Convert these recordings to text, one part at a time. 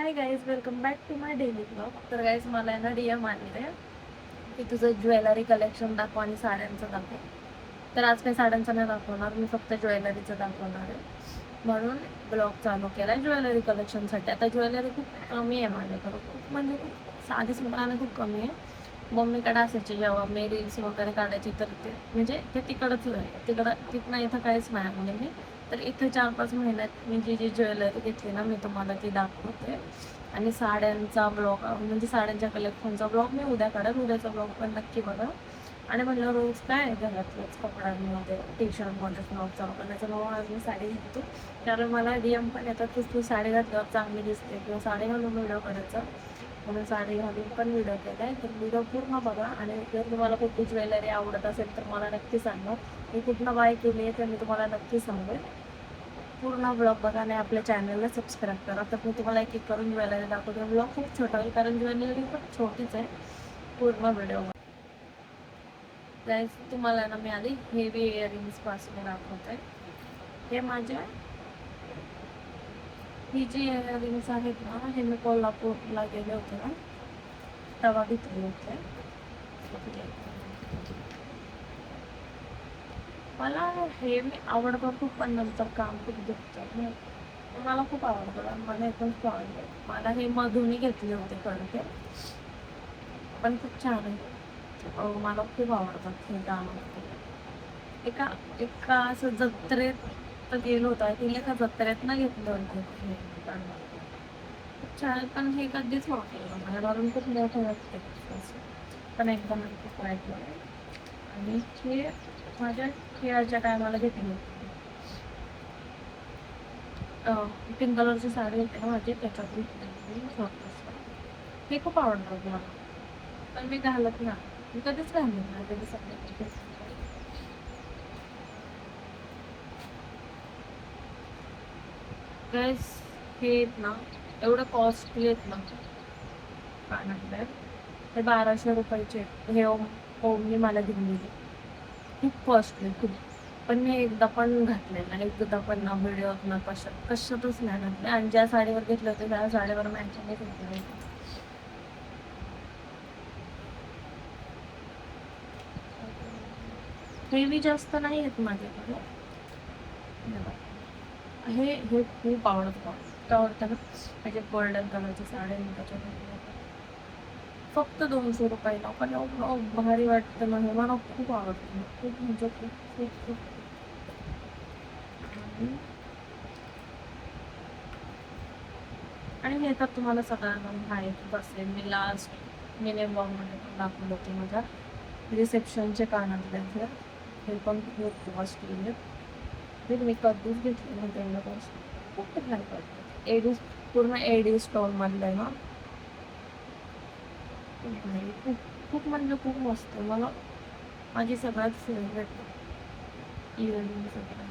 High guys, welcome back to my daily blog. तर guys मला आहे ना DM आलेलं आहे की तुझं ज्वेलरी कलेक्शन दाखव आणि साड्यांचं दाखव. तर आज काही साड्यांचं नाही दाखवणार, मी फक्त ज्वेलरीचं दाखवणार आहे. म्हणून ब्लॉग चालू केला आहे ज्वेलरी कलेक्शनसाठी. आता ज्वेलरी खूप कमी आहे माझ्याकडं, खूप म्हणजे खूप साधी सुद्धाने खूप कमी आहे. मम्मीकडे असायची जेव्हा मी रील्स वगैरे काढायची तर ते म्हणजे ते तिकडंच तिथनं इथं काहीच नाही म्हणजे मी. तर इथं 4-5 महिन्यात मी जी ज्वेलरी घेतली ना मी तुम्हाला ती दाखवते. आणि साड्यांचा ब्लॉग म्हणजे साड्यांच्या कलेक्शनचा ब्लॉग मी उद्या काढेल. उद्याचा ब्लॉग पण नक्की बघा. आणि म्हणलं रोज काय घरातल्याच कपड्यांमध्ये टी शर्टमध्ये ब्लॉग चालू करायचं, म्हणून आज मी साडी घालतो. कारण मला DM पण येतात की तू साडी घातल्यावर चांगली दिसते किंवा साडी घालून व्हिडिओ करायचा, म्हणून साडी घालून पण व्हिडिओ केला आहे. तर व्हिडिओ पूर्ण बघा आणि जर तुम्हाला कुठली ज्वेलरी आवडत असेल तर मला नक्की सांगा. मी कुठनं बाय केली आहे तर मी तुम्हाला नक्की सांगेल. पूर्ण ब्लॉग बघा आणि आपल्या चॅनलला सबस्क्राईब करा. तर मी तुम्हाला एक एक करून ज्वेलरी दाखवते. ब्लॉग खूप छोटा होईल कारण ज्वेलरी पण छोटीच आहे. पूर्ण व्हिडिओ तुम्हाला ना मी आधी हेवी इयरिंग्स पासून दाखवते. हे माझ्या ही जी इयरिंग्स आहेत ना, हे मी कोल्हापूरला गेले होते ना तेव्हा घेतले होते. मला हे मी आवडतं खूप, पण नंतर काम खूप दुखतं. मला खूप आवडतं, मला एकदम खूप आवडतं. मला हे मधूनही घेतले होते कळते, पण खूप छान आहे. मला खूप आवडतात हे गाणं. एका एका असं जत्रेत गेलो होता, तिला एका जत्रेत ना घेतलं होतं हे गाणं. खूप छान, पण हे कधीच वापरलं माझ्यावरून खूप मोठं वाटते पण एकदम खूप वाईट आणि हे माझ्या खेळाच्या टायमाला घेतली होती. पिंक कलरची साडी होती ना माझी, त्याच्यात हे खूप आवडतं मला, पण मी घालत ना, मी कधीच घालत नाही त्याची सगळ्याची. गॅस हे आहेत ना एवढं कॉस्टली आहेत ना कानातले, हे 1200 रुपयाचे हे ओमनी मला घेऊन दिले. खूप कॉस्टली खूप, पण मी एकदा पण घातले नाही, एकदा पण ना व्हिडिओत ना कशातच नाही घातले. आणि ज्या साडीवर घेतले होते त्या साडीवर मॅचिंग घेतले. हेवी जास्त नाही आहेत माझ्याकडे. हे हे खूप आवडतं ना म्हणजे गोल्डन कलरची साडी त्याच्यामध्ये फक्त 200 रुपयाला, पण एवढं भारी वाटतं ना हे, मला खूप आवडतं खूप म्हणजे खूप खूप खूप. आणि हे तर तुम्हाला सगळ्यांना माहीत असेल, मी लास्ट मिनी ब्लॉगमध्ये पण दाखवलं होते माझ्या रिसेप्शनचे कानातले. हे पण खूप कॉस्टली आहेत. मी कधीच घेतले नाही तेवढं कॉस्ट, खूप नाही पडतं. एडी पूर्ण एडी स्टोन मधलं आहे ना, खूप खूप म्हणजे खूप मस्त. मला माझी सगळ्यात फेवरेट इयरिंग सगळ्यात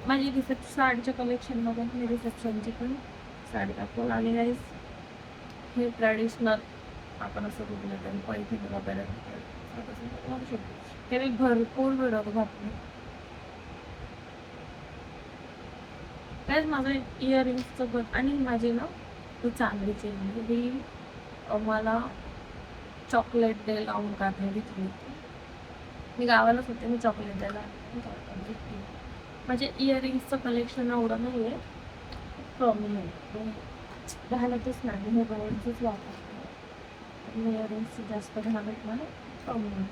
माझी साडीच्या कलेक्शनमध्ये मी रिसेप्शनची पण साडी दाखवून. आणि गाईज हे ट्रॅडिशनल आपण असं बघलं तरी पैठणी वगैरे घालू शकतो. हे मी भरपूर व्हिडिओ घातले. काय माझं इयरिंग्सचं बघ. आणि माझी ना ती चांदीची ही मला चॉकलेट डे लावून काढणे घेतली होती. मी गावालाच होते, मी चॉकलेट डे घेतली. म्हणजे इयरिंग्सचं कलेक्शन एवढं नाही आहे, कमी आहे, घालतच नाही. हे गोल्डचंच वापरते, इयरिंग्स जास्त घालत नाही, कमी आहे.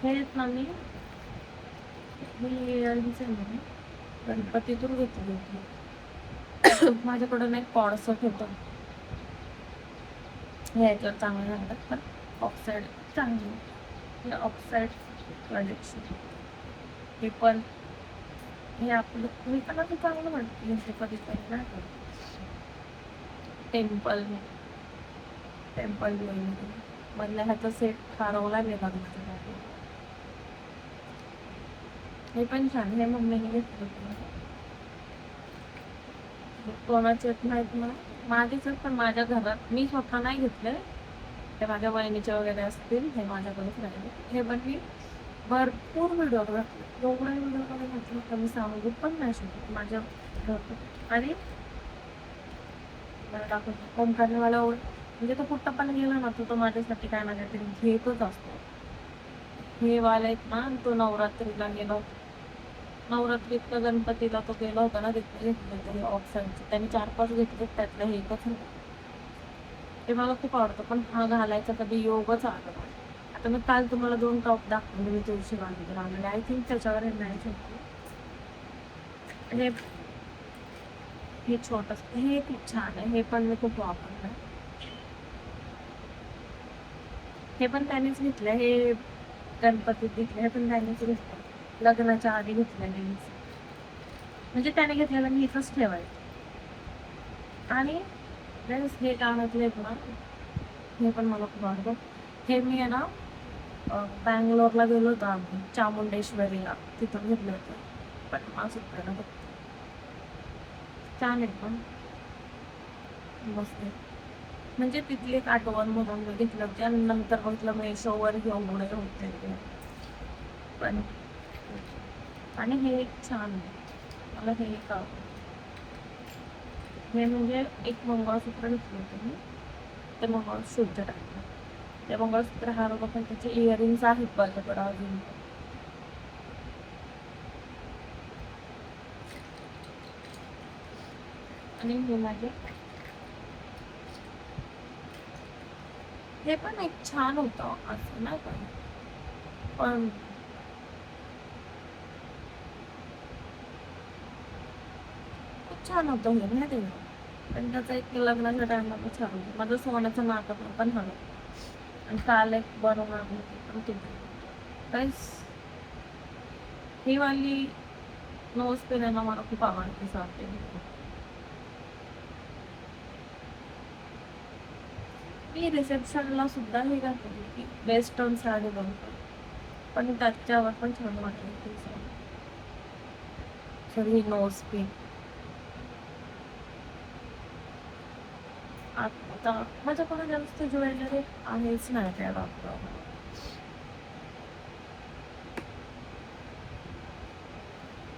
हे आहेत ना मी इयरिंग्स आहे ना गणपतीतून घेतली होती. माझ्याकडून एक कॉडसेट होतं, हे याच्यावर चांगलं झालं पण ऑक्साईड चांगली, हे ऑक्साईड कलेक्शन. हे पण हे आपलं मी पण असं चांगलं म्हणते, म्हणजे कधीतरी नाही का टेम्पल ज्वेलरी मधल्या ह्याचा सेट ठरवला गेला माझ्यासाठी. हे पण छान, हे मम्मीने घेतलं होतं. कोणाचे येत नाहीत मला, माझेच आहेत पण माझ्या घरात मी स्वतः नाही घेतले, ते माझ्या बहिणीचे वगैरे असतील, हे माझ्याकडेच राहिले. हे पण मी भरपूर व्हिडिओ घातले, एवढे व्हिडिओ कडे घातले तर मी सांगू पण नाही शकत माझ्या घरात. आणि तुम्हाला दाखवतो. ओमकारने म्हणजे तो कुठं पण गेला ना तो माझ्यासाठी काय ना काहीतरी घेतच असतो. हे वाला एक ना तो नवरात्रीला गेला होता. नवरात्रीत गणपतीला तो गेला होता ना तिथे घेतले होते ऑप्शनचे. त्याने 4-5 घेतले त्यातलं हे एकच होतं. ते मला खूप आवडतं पण हा घालायचा कधी योगच आला नाही. आता मी काल तुम्हाला 2 टॉप दाखवले मी तुळशी बागेत आणले. आय थिंक त्याच्यावर हे मॅच होते. हे छोटस हे खूप छान आहे. हे पण मी खूप वापरलं. हे पण त्यानेच घेतलं. हे गणपतीत घेतलं. हे पण त्यानेच घेतलं. लग्नाच्या आधी घेतलेले म्हणजे त्याने घेतलेलं मी इथंच ठेवायचं. आणि हे कानातले आहेत ना हे पण मला खूप आवडतं. हे मी आहे ना बँगलोरला गेलो होतो आम्ही चामुंडेश्वरीला तिथून घेतलं होतं. पण असं छान आहे पण मस्त. म्हणजे तिथली एक आठवण म्हणून मी घेतलं होते आणि नंतर म्हटलं मेशोवर घेऊन होते पण. आणि हे एक छान आहे मला हे एक आवडतं. हे म्हणजे एक मंगळसूत्र घेतलं होतं मी ते मंगळसूत्र टाकलं. ते मंगळसूत्र हार पण त्याचे इयरिंग्स आहेत माझ्याकडं अजून. आणि हे माझे हे पण एक छान होतं असं नाही पण खूप छान होतं हे माहिती आहे. पण त्याचं एक लग्नाच्या टायमाला छान होतं. माझं सोन्याचं नाटक पण हवं. आणि काल एक बनवणार होती पण ते काहीच. ही वाली नोज पेन आहे ना मला खूप आवडते सारखे. मी रिसेप्शनला सुद्धा हे घातली की वेस्टर्न साडी बनवतो पण त्याच्यावर पण छान वाटली ती साडी. Sorry nose pin. आता माझ्याकडे जास्त ज्वेलरी आहेच नाही त्या बाबतीत.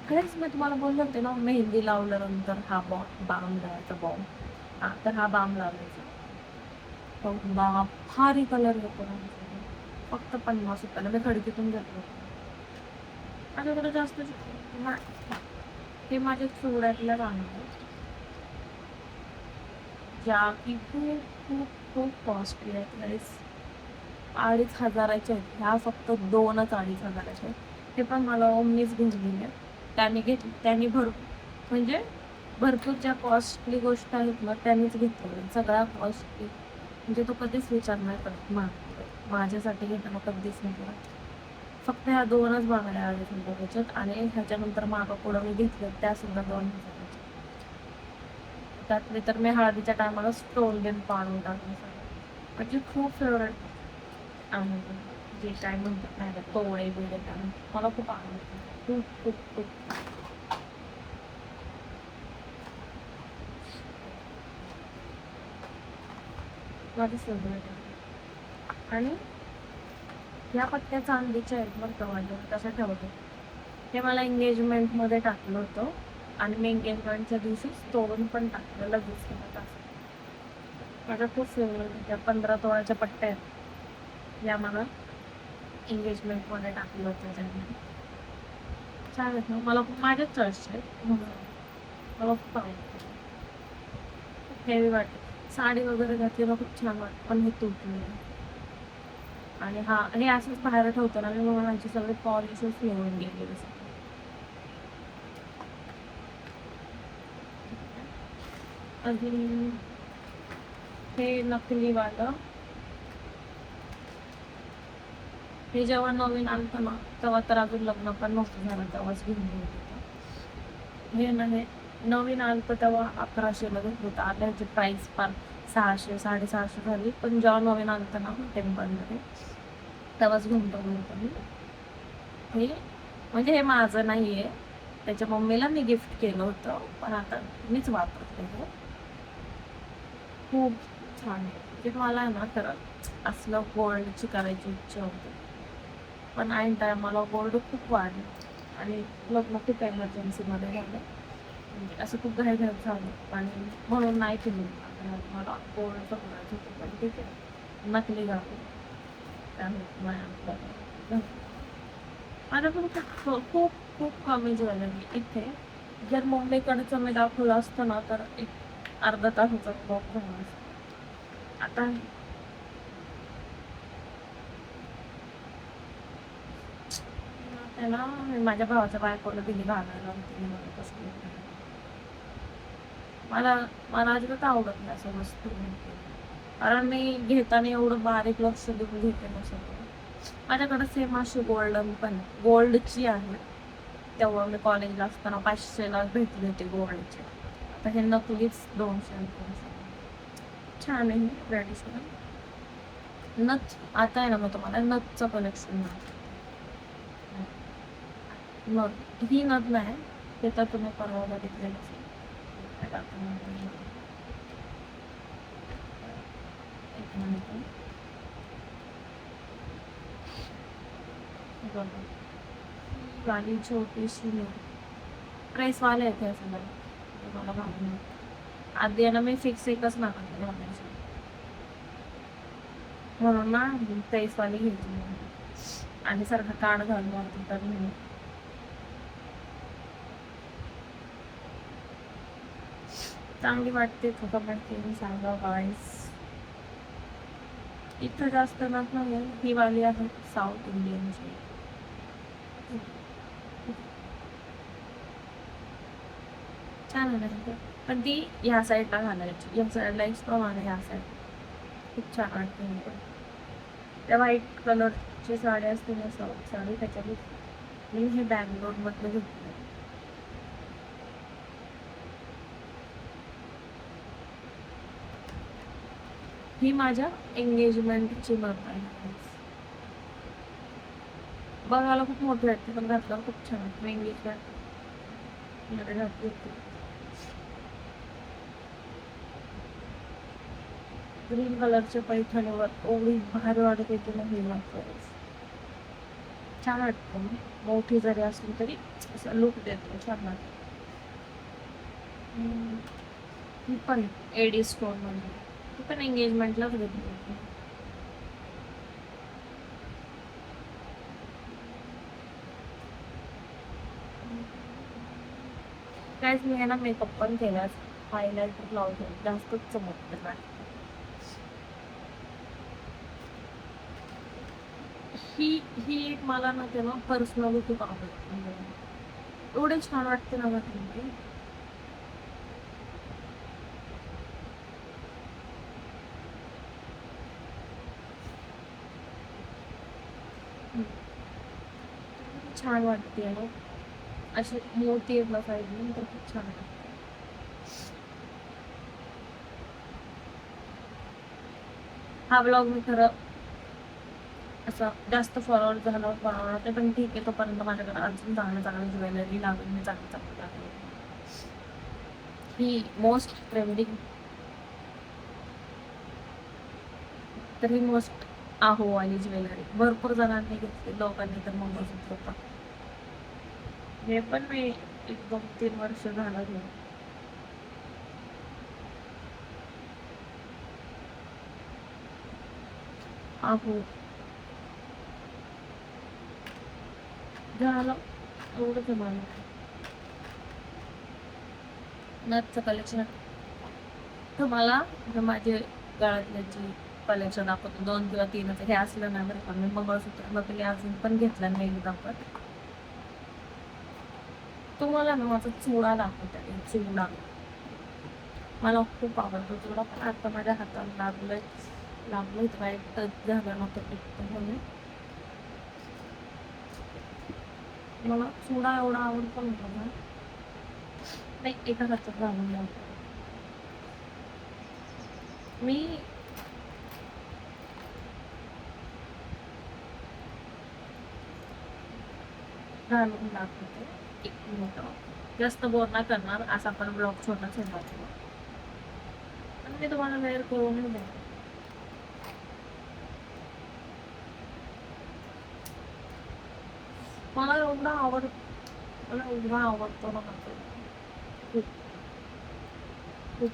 खरंच मी तुम्हाला बोलले होते ना मेहंदी लावल्यानंतर हा बाम लावायचा हा तर हा बाम लावायचा. बाप भारी कलर येतो फक्त 50 रुपयाला मी खडकीतून घेतलं होतं. माझ्याकडे जास्त हे माझ्या चुड्यातल्या राहणार ज्या की खूप खूप खूप कॉस्टली आहेत गाईस. 2,500च्या आहेत ह्या फक्त 2-2.5 हजाराच्या आहेत. हे पण मला ओमनीच घेऊन दिले. त्यांनी म्हणजे भरपूर ज्या कॉस्टली गोष्ट आहेत ना त्यांनीच घेतलं सगळ्या कॉस्टली. म्हणजे तो कधीच विचार नाही करत माझ्यासाठी घेताना कधीच नाही करत. फक्त ह्या 2च बघायला 2,500 आणि ह्याच्यानंतर मागं पुढं मी घेतलं त्या सुद्धा 2,000. त्यातले तर मी हळदीच्या टायमाला स्टोन घेऊन पाडून टाकले म्हणजे खूप फेवरेट आहे. जे काय म्हणतात नाही तोळे बिळे मला खूप आवडतं खूप खूप खूप. माझं फेवरेट. आणि ह्या पट्ट्या चांदीच्या आहेत मग माझ्या तसं ठेवतो. हे मला एंगेजमेंटमध्ये टाकलं होतं आणि मी एंगेजमेंटच्या दिवशीच तोडून पण टाकलं लगेच माझ्या खूप फेवरेट. त्या 15 तोळ्याच्या पट्ट्या आहेत या मला एंगेजमेंटमध्ये टाकलं होतं त्यांनी. छान आहेत ना मला माझ्याच चॉईसचे आहेत मला खूप आवडतं. हेवी वाटत साडी वगैरे घातली ना खूप छान वाटतं पण हे तुटले. आणि हा हे असंच बाहेर ठेवतो ना मी माझी सगळे पॉलिशच येऊन गेले. अजून हे नकलीवालं हे जेव्हा नवीन आलं ना तेव्हा तर अजून लग्न पण नव्हतं झालं तेव्हाच घेऊन गेलं होतं. हे ना हे नवीन आलं तेव्हा 1100ला घेतलं होतं. आता ह्याची प्राईस फार 600-650 झाली पण जेव्हा नवीन आलं ना टेम्पलमध्ये तेव्हाच घेऊन टाकलं होतं मी. हे म्हणजे हे माझं नाही आहे त्याच्या मम्मीला मी गिफ्ट केलं होतं पण आता मीच वापरते. खूप छान आहे. म्हणजे मला ना खरं असलं गोल्डची करायची इच्छा होती पण ऐन टायमाला गोल्ड खूप वाढलं आणि लग्न खूप एमर्जन्सीमध्ये झालं म्हणजे असं खूप घाईघाईत झालं आणि म्हणून नाही केलं. मला गोल्डचं करायचं होतं पण ठीक आहे नकली घालू त्यामुळे माझ्याकडे खूप खूप खूप कमी ज्वेलरी इथे जर मुंबईकडचं मी दाखवलं असतं ना तर एक अर्धा तासाचा ब्लॉक झाला असता आता त्याला मी माझ्या भावाच्या बायकोला दिली घालायला आणि तिने मला कसं मला मला अजिबात आवडत नाही असं वस्तू कारण मी घेताना एवढं बारीक लक्ष देऊन घेते ना सगळं माझ्याकडे सेम अशी गोल्डन पण गोल्डची आहे तेव्हा मी कॉलेजला असताना 500ला भेटली होती गोल्डची आता हे नकलीच 200 छान आहे ट्रॅडिशनल नथ आता आहे ना मग तुम्हाला नथचं कलेक्शन नथ ही नथ नाही ते तर तुम्ही परवा बघितलेलं असेल एक मिनिट वाली छोटीशी प्रेसवाले आहेत हे सगळं तुम्हाला घालून आधी ना मी फिक्स एकच नाका घालायची म्हणून ना प्रेसवाली घेतली आणि सारखं काढ घालून वाटतं तर मी चांगली वाटते कमेंट केली सांगा गाईस इथं जास्त नथ नाही ही वाली आहे साऊथ इंडियनची छान आहे पण ती ह्या साईडला घालायची या साईडला एक्स्ट्रा आहे ह्या साईड खूप छान वाटते त्या व्हाईट कलरची साडी असते ना साडी त्याच्यात मी हे बँगलोरमधलं घेतलं ही माझ्या एंगेजमेंटची नथ आहे बघायला खूप मोठी वाटते पण घातल्यावर खूप छान वाटते एंगेजमेंट घातली होती ग्रीन कलरच्या पैठणीवर एवढी भारी वाटत येते ना हे छान वाटतं मोठी जरी असली तरी असं लुक देतो छान वाटतं ही पण एडी स्टोन म्हणजे ती पण एंगेजमेंटलाच घेतली होती काहीच मी ना मेकअप पण केलाच हायलाइटर लावतो जास्तच चमकतं ही एक मला ना ते ना पर्सनली खूप आवडते एवढे छान वाटते ना म्हटलं छान वाटते ना अशी मोठी आहे साईडने तर खूप छान वाटते हा ब्लॉग मी खरं असं जास्त फॉलोअर झालं बनवणार ते पण ठीक आहे तोपर्यंत माझ्याकडे अजून चांगली ज्वेलरी लागेल मी चांगली लागेल ही मोस्ट ट्रेंडिंग तर ही मोस्ट आहो वाली ज्वेलरी भरपूर जणांनी घेतली लोकांनी तर मंगळसूत्र पण हे पण मी 1-2-3 वर्ष झालं घेऊन आहो झालं एवढंच आहे मला नथचं कलेक्शन तुम्हाला माझे गळ्यातल्याची कलेक्शन दाखवतो 2 किंवा 3 हे असलं नाही बरं पण मी मंगळसूत्र नकली अजून पण घेतलं नाही दाखवत तुम्हाला ना माझा चुडा दाखवते चुडा मला खूप आवडतो चुडा पण आता माझ्या हाताला लागलोय काय टच झालं नव्हतं म्हणून मला चुडा एवढा आवडतो ना नाही एका हातात घालून लावतो मी घालून दाखवते एक मिनिट जास्त बोर नाही करणार असा पण ब्लॉग छोटाच आहे आणि मी तुम्हाला वेअर करून दे मला एवढा आवडतो ना खूप खूप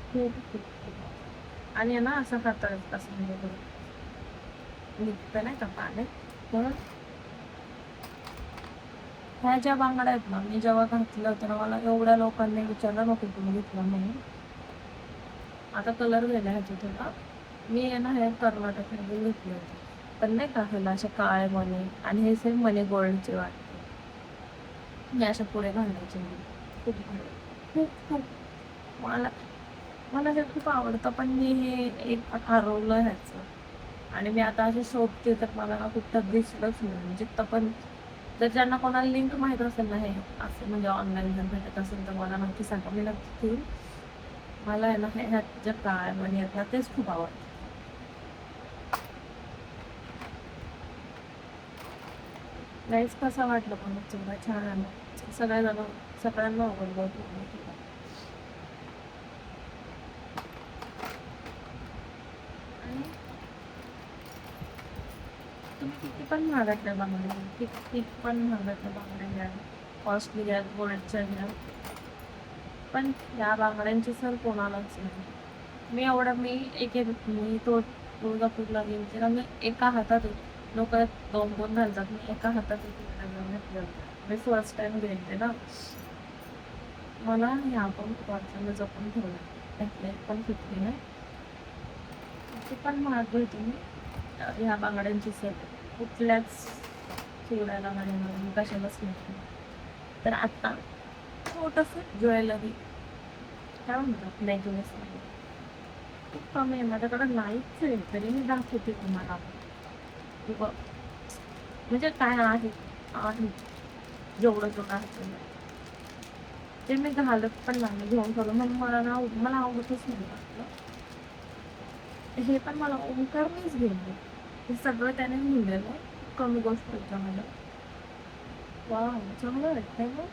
खूप खूप खूप आणि आहे ना असं हाताळत असं म्हणजे बघ निघतं नाही का पाणी म्हणून ह्या ज्या बांगड्या आहेत ना मी जेव्हा घातलं तर मला एवढ्या लोकांनी विचारलं नको तुम्ही घेतलं म्हणून. आता कलर गेला ह्याचा थोडा. मी आहे ना हे कर्नाटकमध्ये घेतले होते पण नाही का ह्याला असे काळे मणी आणि हे सेम मनी गोल्डचे वाटते. मी अशा पुढे घालायचे खूप भारी. खूप खूप मला मला हे खूप आवडतं पण मी हे एक हरवलं ह्याचं आणि मी आता असे शोधते तर मला ना कुठं दिसलंच नाही जिथं पण जर ज्यांना कोणाला लिंक माहीत असेल ना हे असं म्हणजे ऑनलाईन जर भेटत असेल तर मला नक्की सांगा मी नक्की घेईन. मला आहे ना ह्या ज्या काळ्या मणी आहेत ना तेच खूप आवडतं. गाईस कसा वाटलं पण चुका छान आहे सगळ्या सगळ्यांना आवडलं होतं. आणि तुम्ही किती पण महागातल्या बांगड्या घ्या किती पण महागातल्या बांगड्या घ्या कॉस्टली घ्या गोल्डच्या घ्या पण या बांगड्यांची सर कोणालाच नाही. मी एवढं मी तुळजापूरला गेले तर मी एका हातात लोक दोन दोन घालतात मी एका हातात घेतलं मी फर्स्ट टाइम गेले ना मला ह्या पण खूप वाटलं जपून ठेवलं त्यातले पण सुटली नाही ती पण महाग भेटली मी ह्या बांगड्यांची सर कुठल्याच सोडायला माझ्या कशालाच नाही. तर आता छोटंसं ज्वेलरी काय म्हणतात नेकलेस खूप कमी आहे माझ्याकडे नाहीच आहे तरी मी दाखवते तुम्हाला. किंवा म्हणजे काय आहे आहे जेवढं जेवढं आहे ते मी घालत पण नाही घेऊन करून मग मला आवडतच नाही वाटलं. हे पण मला ओंकारनेच घेतलं हे सगळं त्याने लिहिलेलं कमी गोष्ट होतं मला. वा चांगलं वाटतंय मग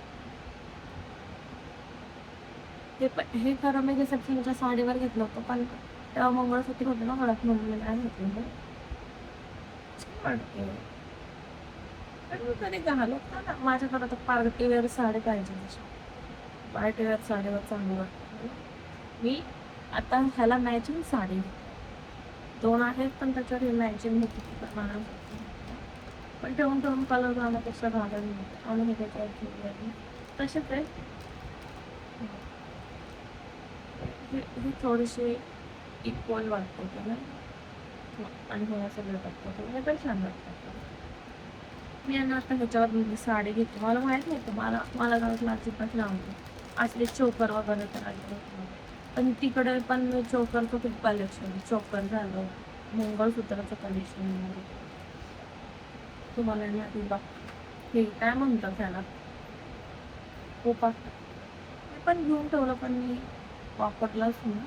ते पण हे खरं मी रिसेप्शनच्या साडीवर घेतलं होतं पण तेव्हा मंगळसूत्र होतं ना हळद म्हणून मी नाही घेतलेलं. छान वाटते पण मी कधी घालत ना माझ्याकडे तर पार्टीवेअर साडी पाहिजे तशी पार्टीवेअर साडीवर चांगली वाटते. मी आता ह्याला मॅचिंग साडी दोन आहेत पण त्याच्यावर हे मॅचिंग होती मला पण ठेवून ठेवून कलर जाण्यापेक्षा घालायला आणि हे त्याच्यावर तसेच आहे ही थोडीशी इक्वल वाटते त्याला आणि हे सगळं टाकतो हे पण छान वाटतं. मी यांना आता ह्याच्यावर साडी घेतली मला माहीत नाही मला मला गावातला अजिबात आवडतं असले चोकर वगैरे तर अजिबात पण तिकडे पण चोकरचं खूप कलेक्शन चोकर झालं मंगळसूत्राचं कलेक्शन तुम्हाला नाही बघ हे काय म्हणतात त्याला खूप मी पण घेऊन ठेवलं पण मी वापरलंच नाही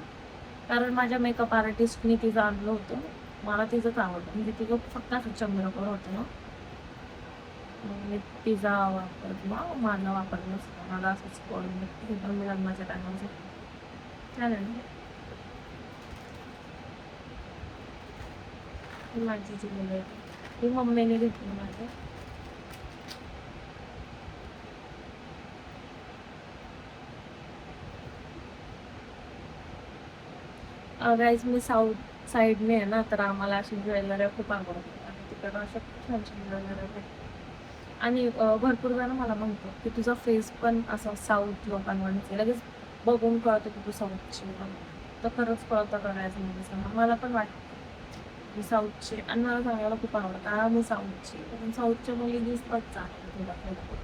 कारण माझ्या मेकअप आर्टिस्टनी तिचं आणलं होतं मला तिचंच आवडतं म्हणजे तिचं फक्त असं चंद्रकोर होतं ना मी तिचा वापरला माझा वापरला नसतं मला असंच करून हे पण मी लग्नाच्या टायमाला चालेल माझी जी मुलं आहे ती मम्मीने घेतली माझ्या गाईज मी साऊथ साईडने आहे ना तर आम्हाला अशी ज्वेलरी खूप आवडतात आणि तिकडं अशा खूप छान छान ज्वेलरी भेटतात आणि भरपूर जण मला म्हणतो की तुझा फेस पण असा साऊथ लोकांमध्ये लगेच बघून कळतं की तू साऊथची तर खरंच कळतं करायचं म्हणजे सांगा मला पण वाटतं मी साऊथची आणि मला सांगायला खूप आवडतं हा मी साऊथची पण साऊथच्या मुली दिसतात चांगल्या थोडा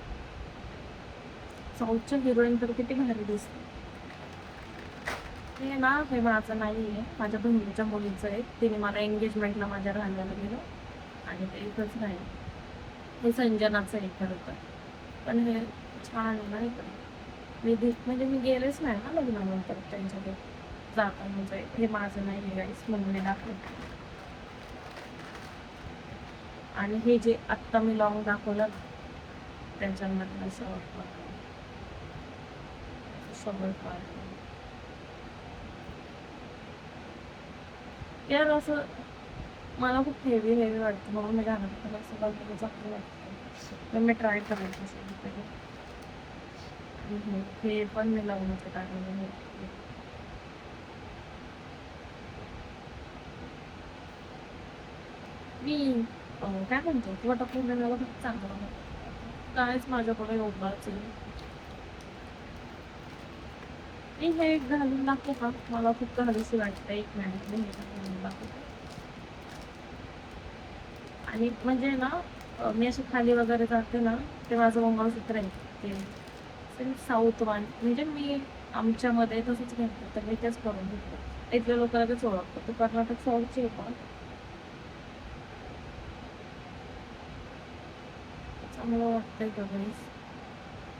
साऊथच्या हिरोईन तर किती भारी दिसते. हे ना हे माझं नाही आहे माझ्या बहिणीच्या मुलीचं आहे तिने मला एंगेजमेंटला माझ्या घालायला गेलं आणि ते इथंच नाही हे संजनाचं आहे खरं तर पण हे छान आहे नाही का म्हणजे मी गेलेच नाही ना लग्नानंतर त्यांच्याकडे जाता म्हणजे हे माझं नाही आहे गाईस म्हणून मी दाखवते. आणि हे जे आत्ता मी लॉंग दाखवलं त्यांच्यामधलं सगळं यार असं मला खूप हेवी हेवी वाटतं म्हणून मी घालत मला असं बघायला चांगलं वाटतं पण मी ट्राय करायचं असेल हे पण मी लावून टाकलं मी काय म्हणतो वटपौर्णिमेला खूप चांगलं होतं. कायच माझ्याकडे एवढाच आहे. मी हे घालून दाखवू का? मला खूप घालूशी वाटतं. एक मिनिट मी हे घालून दाखवते. आणि म्हणजे ना मी अशी खाली वगैरे जाते ना, ते माझं मंगळसूत्र आहे ते साऊथ वन म्हणजे मी आमच्यामध्ये तसंच घालते, तर मी तेच करून घेतलं. इथल्या लोकांना तेच ओळखतं. तू कर्नाटक साऊथची आहे का? चांगलं वाटतंय का गाईस?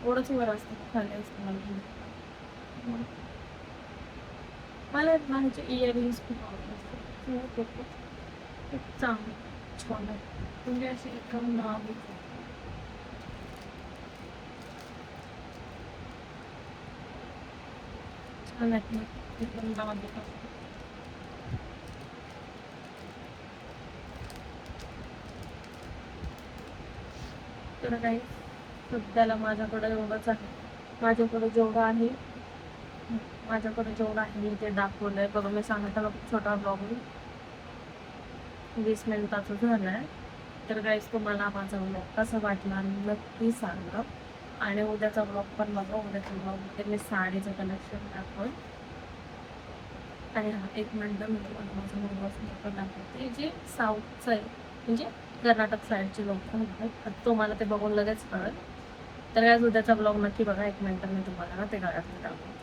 एवढंच वर असतं खाली असतं मला. मला ना ह्याचे इयरिंग्स खूप आवडतात. खूप चांगलं छान आहे. म्हणजे असे एकदम नाव छान आहेत ना, एकदम नाजूक असतात. तर काही सध्याला माझ्याकडे एवढंच आहे. माझ्याकडे जेवढं आहे माझ्याकडे जेवढं आहे मी ते दाखवलंय. बघा मी सांगत आहे खूप छोटा ब्लॉग 20 मिनिटाचं झालं आहे. तर गाईज तुम्हाला माझा ब्लॉग कसा वाटला नक्की सांगा. आणि उद्याचा ब्लॉग पण बघा. उद्याच्या ब्लॉगमध्ये मी साडीचं कलेक्शन दाखवेन. आणि हा एक मिनटं मी तुम्हाला माझं मुलगा पण दाखवते जे साऊथचं आहे म्हणजे कर्नाटक साईडचे लोक आहेत. तुम्हाला ते बघून लगेच कळेल. तर आज उद्याचा ब्लॉग नक्की बघा. एक मिनटं मी तुम्हाला ना ते गाड्यात दाखवते.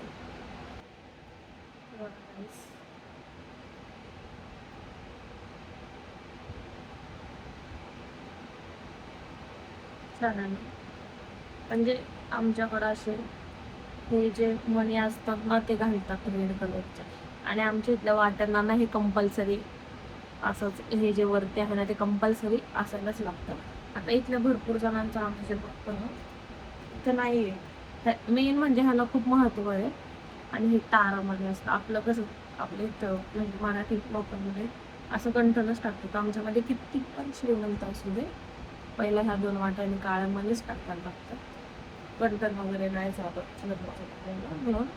छान आहे. म्हणजे आमच्याकडं असे हे जे मणी असतात ना ते घालतात रेड कलरचे. आणि आमच्या इथल्या वाट्यांना ना हे कंपल्सरी असंच हे जे वरती आहे ना ते कंपल्सरी असायलाच लागतं. आता इथल्या भरपूर जणांचं आम्ही जे बघतो ना इथं नाही आहे. मेन म्हणजे ह्याला खूप महत्त्व आहे. आणि हे तारामध्ये असतं आपलं कसं आपल्या इथं म्हणजे मराठी लोकांमध्ये असं कंठनच टाकतात. आमच्यामध्ये किती पण श्रीमंत असू दे पहिल्या ह्या 2 वाट्याने काळ्यामध्येच टाकायला लागतात. कंठन वगैरे नाही चालत लग्नाच्या म्हणून.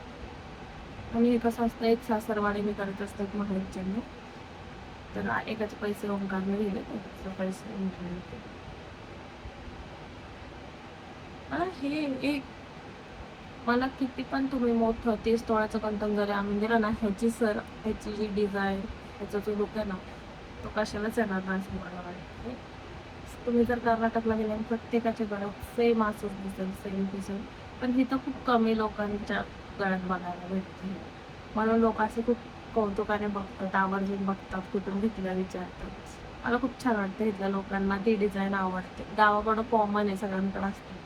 आणि हे कसं असतं एक सासरवाडी मी करत असतात माहेरच्यांना. तर एकाचे पैसे ओंकारने दिले तर पैसे ओंकारने हे एक मला किती पण तुम्ही मोठं 30 तोळ्याचं कंटन जरी आणून दिलं ना ह्याची जी डिझाईन ह्याचा जो लुक आहे ना तो कशालाच येणार नाही असं मला वाटतं. तुम्ही जर कर्नाटकला गेले प्रत्येकाच्या गळ्यात सेम असंच दिसेल सेम दिसेल. पण इथं खूप कमी लोकांच्या गळ्यात बघायला भेटते. म्हणून लोक असे खूप कौतुकाने बघतात आवर्जून बघतात कुठून घेतल्या विचारतात. मला खूप छान वाटतं इथल्या लोकांना ती डिझाईन आवडते. गावाकडं कॉमन आहे सगळ्यांकडे असते.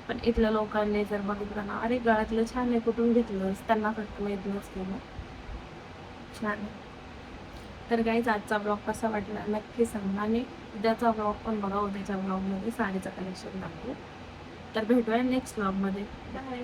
पण इथल्या लोकांनी जर बघितलं ना अरे गळ्यातलं छान आहे कुठून घेतलंस त्यांना फक्त माहीत नसतं ना. छान आहे. तर काहीच आजचा ब्लॉग कसा वाटला नक्की सांगा. आणि उद्याचा ब्लॉग पण बघा. उद्याच्या ब्लॉगमध्ये साडीचं कलेक्शन दाखवू. तर भेटूया नेक्स्ट ब्लॉगमध्ये. बाय.